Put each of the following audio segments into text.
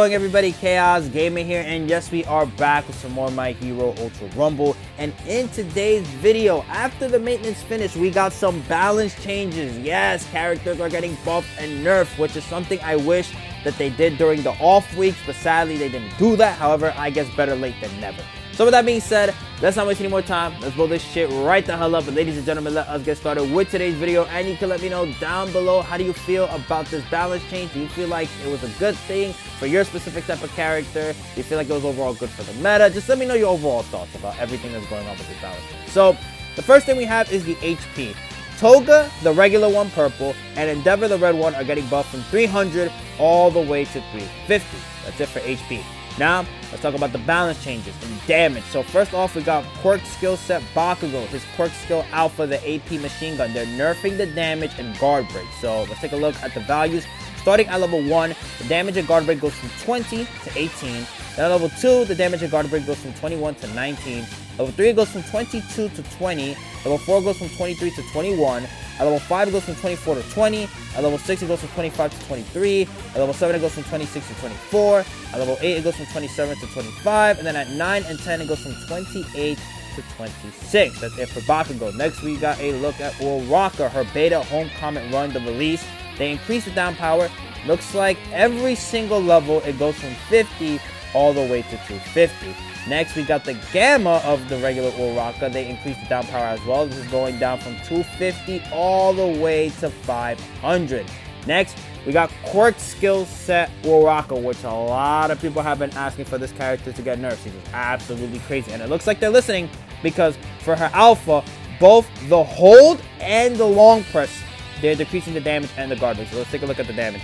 going, everybody? Chaos Gaming here, and yes, we are back with some more My Hero Ultra Rumble. And in today's video, after the maintenance finish, we got some balance changes. Yes, characters are getting buffed and nerfed, which is something I wish that they did during the off weeks, but sadly they didn't do that. However, I guess better late than never. So with that being said, let's not waste any more time. Let's blow this shit right the hell up. And ladies and gentlemen, let us get started with today's video. And you can let me know down below, how do you feel about this balance change? Do you feel like it was a good thing for your specific type of character? Do you feel like it was overall good for the meta? Just let me know your overall thoughts about everything that's going on with this balance change. So the first thing we have is the HP. Toga, the regular one, purple, and Endeavor, the red one, are getting buffed from 300 all the way to 350. That's it for HP. Now, let's talk about the balance changes and damage. So first off, we got Quirk skill set Bakugo. His Quirk skill Alpha, the AP machine gun. They're nerfing the damage and guard break. So let's take a look at the values. Starting at level 1, the damage and guard break goes from 20 to 18. Then at level 2, the damage and guard break goes from 21 to 19. Level 3, it goes from 22 to 20. Level 4 goes from 23 to 21. At level 5, it goes from 24 to 20. At level 6, it goes from 25 to 23. At level 7, it goes from 26 to 24. At level 8, it goes from 27 to 25. And then at 9 and 10, it goes from 28 to 26. That's it for Bakugo. Next, we got a look at Uraraka, her beta homecoming run, the release. They increased the down power. Looks like every single level, it goes from 50 all the way to 250. Next, we got the Gamma of the regular Uraraka. They increased the down power as well. This is going down from 250 all the way to 500. Next, we got Quirk skill set Uraraka, which a lot of people have been asking for this character to get nerfed. She's absolutely crazy. And it looks like they're listening, because for her Alpha, both the hold and the long press, they're decreasing the damage and the guard break. So let's take a look at the damage.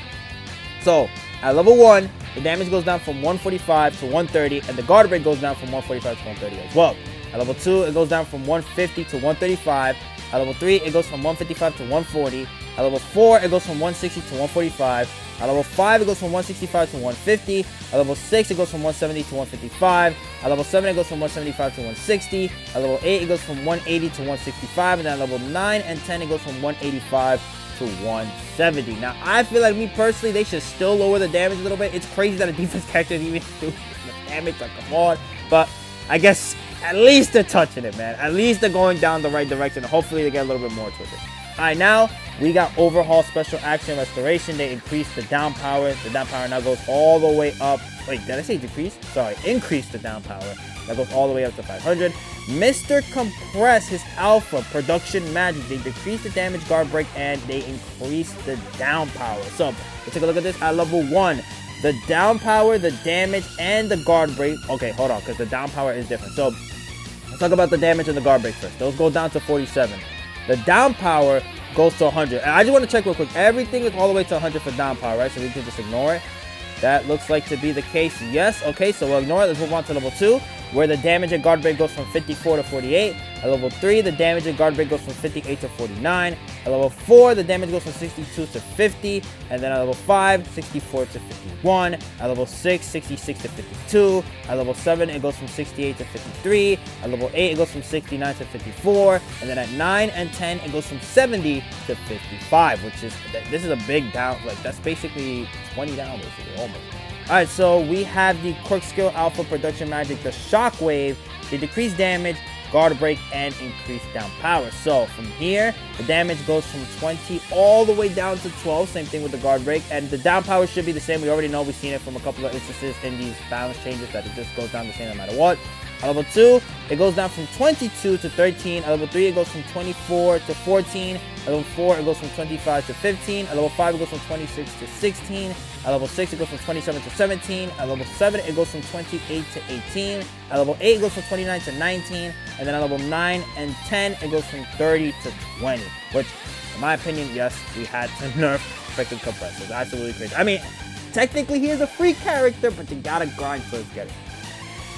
So at level 1, the damage goes down from 145 to 130, and the guard break goes down from 145 to 130 as well. At level 2, it goes down from 150 to 135. At level 3, it goes from 155 to 140. At level 4, it goes from 160 to 145. At level 5, it goes from 165 to 150. At level 6, it goes from 170 to 155. At level 7, it goes from 175 to 160. At level 8, it goes from 180 to 165. And then at level 9 and 10, it goes from 185 to 170. Now, I feel like, me personally, they should still lower the damage a little bit. It's crazy that a defense character is even doing the damage. Like, come on. But I guess at least they're touching it, man. At least they're going down the right direction. Hopefully, they get a little bit more towards it. All right, now we got Overhaul Special Action Restoration. They increased the down power. The down power now goes all the way up. Wait, did I say decrease? Sorry, increase the down power. That goes all the way up to 500. Mr. Compress, his Alpha Production Magic. They decrease the damage, guard break, and they increase the down power. So let's take a look at this at level 1. The down power, the damage, and the guard break. Okay, hold on, because the down power is different. So let's talk about the damage and the guard break first. Those go down to 47. The down power goes to 100. And I just want to check real quick. Everything is all the way to 100 for down power, right? So we can just ignore it. That looks like to be the case. Yes. Okay, so we'll ignore it. Let's move on to level 2, where the damage and guard break goes from 54 to 48. At level 3, the damage and guard break goes from 58 to 49. At level 4, the damage goes from 62 to 50. And then at level 5, 64 to 51. At level 6, 66 to 52. At level 7, it goes from 68 to 53. At level 8, it goes from 69 to 54. And then at 9 and 10, it goes from 70 to 55, which is, this is a big down. Like, that's basically 20 down, basically, almost. Alright, so we have the Quirk skill Alpha Production Magic, the Shockwave. They decrease damage, guard break, and increase down power. So from here, the damage goes from 20 all the way down to 12. Same thing with the guard break. And the down power should be the same. We already know, we've seen it from a couple of instances in these balance changes, that it just goes down the same no matter what. At level 2, it goes down from 22 to 13. At level 3, it goes from 24 to 14. At level 4, it goes from 25 to 15. At level 5, it goes from 26 to 16. At level 6, it goes from 27 to 17. At level 7, it goes from 28 to 18. At level 8, it goes from 29 to 19. And then at level 9 and 10, it goes from 30 to 20. Which, in my opinion, yes, we had to nerf freaking Compressor. It's absolutely crazy. I mean, technically, he is a free character, but you gotta grind to get it.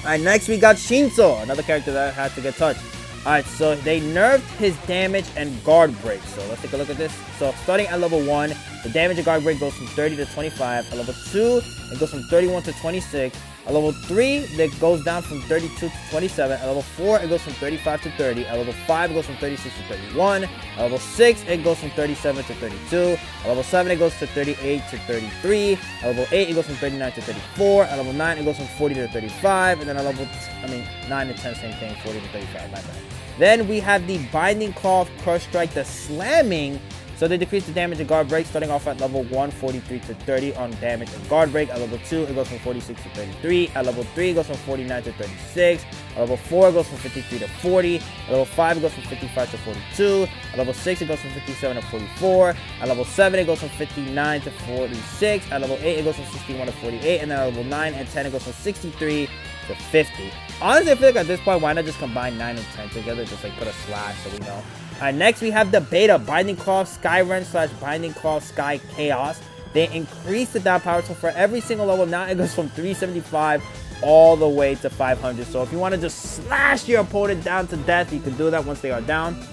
Alright, next we got Shinzo, another character that had to get touched. Alright, so they nerfed his damage and guard break. So let's take a look at this. So starting at level 1, the damage and guard break goes from 30 to 25. At level 2, it goes from 31 to 26. At level 3, that goes down from 32 to 27. At level 4, it goes from 35 to 30. At level 5, it goes from 36 to 31. At level 6, it goes from 37 to 32. At level 7, it goes to 38 to 33. At level 8, it goes from 39 to 34. At level 9, it goes from 40 to 35. And then at level, 9 and 10, same thing, 40 to 35, my bad. Then we have the Binding Claw, Crush Strike, the Slamming. So they decrease the damage and guard break, starting off at level 1, 43 to 30 on damage and guard break. At level 2, it goes from 46 to 33. At level 3, it goes from 49 to 36. At level 4, it goes from 53 to 40. At level 5, it goes from 55 to 42. At level 6, it goes from 57 to 44. At level 7, it goes from 59 to 46. At level 8, it goes from 61 to 48. And then at level 9 and 10, it goes from 63 to 50. Honestly, I feel like at this point, why not just combine 9 and 10 together? Just like put a slash so we know. Alright, next we have the beta, Binding Claw Sky Wrench / Binding Claw Sky Chaos. They increase the down power, so for every single level, now it goes from 375 all the way to 500. So if you want to just slash your opponent down to death, you can do that once they are down.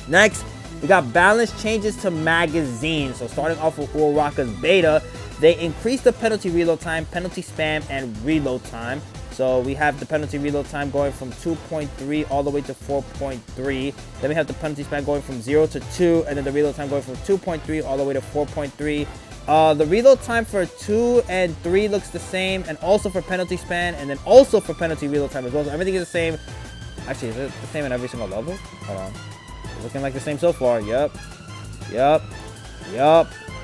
Next, we got balance changes to magazines. So starting off with Uraraka's beta, they increase the penalty reload time, penalty spam, and reload time. So we have the penalty reload time going from 2.3 all the way to 4.3. Then we have the penalty span going from 0 to 2, and then the reload time going from 2.3 all the way to 4.3. The reload time for 2 and 3 looks the same, and also for penalty span, and then also for penalty reload time as well. So everything is the same. Actually, is it the same in every single level? Hold on. It's looking like the same so far. Yup.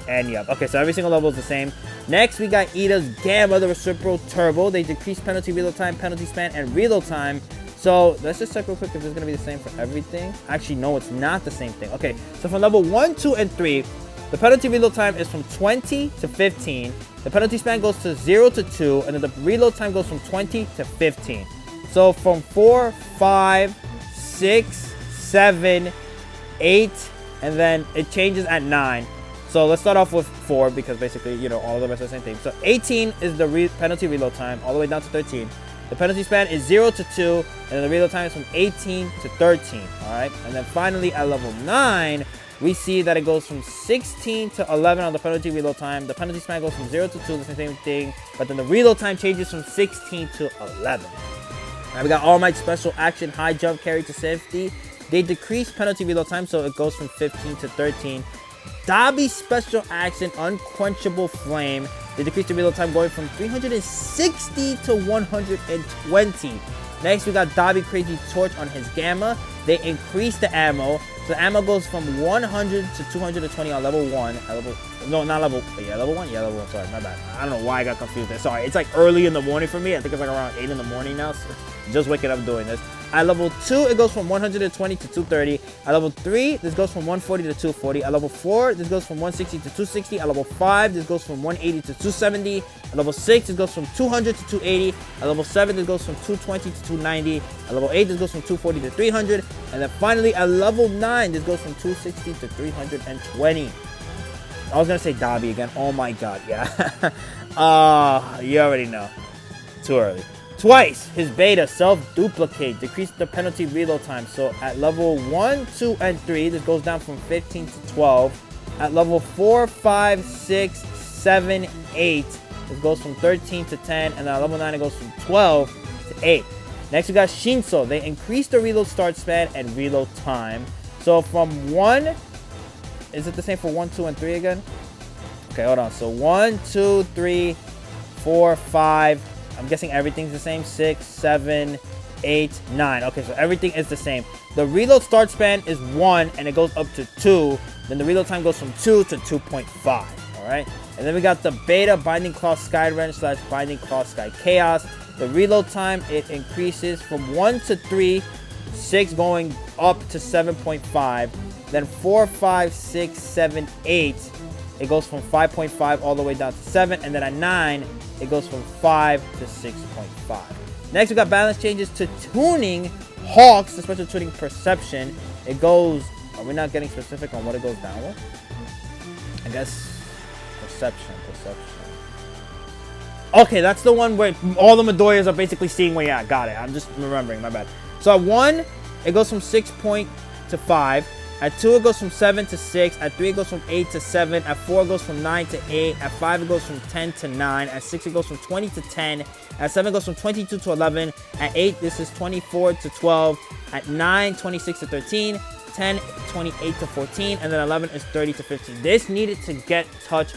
And yup. Okay, so every single level is the same. Next, we got Ida's Gamma, the Reciprocal Turbo. They decrease penalty reload time, penalty span, and reload time. So let's just check real quick if it's going to be the same for everything. Actually, no, it's not the same thing. Okay, so from level 1, 2, and 3, the penalty reload time is from 20 to 15. The penalty span goes to 0 to 2, and then the reload time goes from 20 to 15. So from 4, 5, 6, 7, 8, and then it changes at 9. So let's start off with 4 because basically, you know, all of the rest are the same thing. So 18 is the penalty reload time all the way down to 13. The penalty span is 0 to 2, and then the reload time is from 18 to 13, all right? And then finally at level 9, we see that it goes from 16 to 11 on the penalty reload time. The penalty span goes from 0 to 2, the same thing, but then the reload time changes from 16 to 11. Now we got All Might Special Action High Jump Carry to Safety. They decrease penalty reload time, so it goes from 15 to 13. Dabi Special Action Unquenchable Flame. They decrease the reload time going from 360 to 120. Next, we got Dabi Crazy Torch on his Gamma. They increase the ammo. So the ammo goes from 100 to 220 on level 1. Level 1? Yeah, level 1. Sorry, my bad. I don't know why I got confused there. Sorry, it's like early in the morning for me. I think it's like around 8 in the morning now. So just waking up doing this. At level 2, it goes from 120 to 230. At level 3, this goes from 140 to 240. At level 4, this goes from 160 to 260. At level 5, this goes from 180 to 270. At level 6, it goes from 200 to 280. At level 7, this goes from 220 to 290. At level 8, this goes from 240 to 300. And then finally, at level 9, this goes from 260 to 320. I was going to say Dabi again. Oh my god, yeah. You already know. Too early. Twice, his beta self-duplicate decreased the penalty reload time. So at level 1, 2, and 3, this goes down from 15 to 12. At level 4, 5, 6, 7, 8, this goes from 13 to 10. And at level 9, it goes from 12 to 8. Next, we got Shinso. They increased the reload start span and reload time. So from 1, is it the same for 1, 2, and 3 again? Okay, hold on. So 1, 2, 3, 4, 5. I'm guessing everything's the same. 6, 7, 8, 9. Okay, so everything is the same. The reload start span is 1, and it goes up to 2. Then the reload time goes from 2 to 2.5. All right? And then we got the beta Binding Claw Sky Wrench / Binding Claw Sky Chaos. The reload time, it increases from 1 to 3, 6 going up to 7.5. Then 4, 5, 6, 7, 8. It goes from 5.5 all the way down to 7. And then at 9, it goes from 5 to 6.5. Next, we got balance changes to tuning Hawks, the special tuning Perception. It goes, are we not getting specific on what it goes down with? I guess Perception. Okay, that's the one where all the Midoriyas are basically seeing where you're at. Got it. I'm just remembering, my bad. So at 1, it goes from 6 point to 5. At 2, it goes from 7 to 6. At 3, it goes from 8 to 7. At 4, it goes from 9 to 8. At 5, it goes from 10 to 9. At 6, it goes from 20 to 10. At 7, it goes from 22 to 11. At 8, this is 24 to 12. At 9, 26 to 13. 10, 28 to 14. And then 11 is 30 to 15. This needed to get touched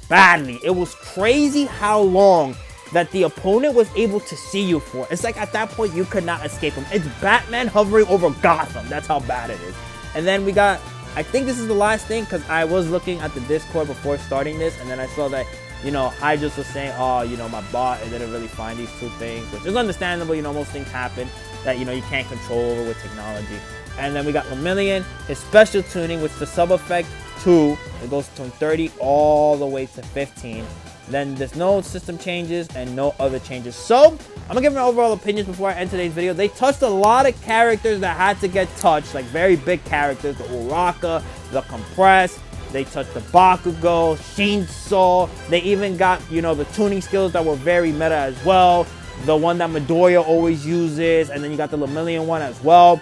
badly. It was crazy how long that the opponent was able to see you for. It's like at that point, you could not escape him. It's Batman hovering over Gotham. That's how bad it is. And then we got, I think this is the last thing, because I was looking at the Discord before starting this, and then I saw that, you know, Hydra's was saying, oh, you know, my bot, it didn't really find these 2 things, which is understandable. You know, most things happen that, you know, you can't control over with technology. And then we got Lemillion, his special tuning, which the sub effect 2, it goes from 30 all the way to 15. Then there's no system changes and no other changes. So I'm gonna give my overall opinions before I end today's video. They touched a lot of characters that had to get touched, like very big characters, the Uraka, the Compress. They touched the Bakugo, Shinso. They even got, you know, the tuning skills that were very meta as well. The one that Midoriya always uses, and then you got the Lemillion one as well.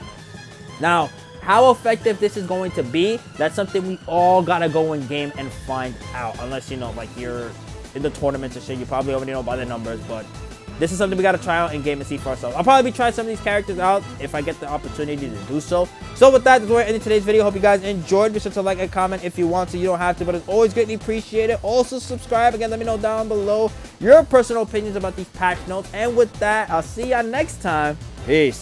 Now, how effective this is going to be, that's something we all gotta go in game and find out. Unless, you know, like you're in the tournaments and shit, you probably already know by the numbers, but this is something we gotta try out in game and see for ourselves. I'll probably be trying some of these characters out if I get the opportunity to do so. So with that, that's where I ended today's video. Hope you guys enjoyed. Be sure to like and comment if you want to. You don't have to, but it's always greatly appreciated. Also subscribe. Again, let me know down below your personal opinions about these patch notes. And with that, I'll see y'all next time. Peace.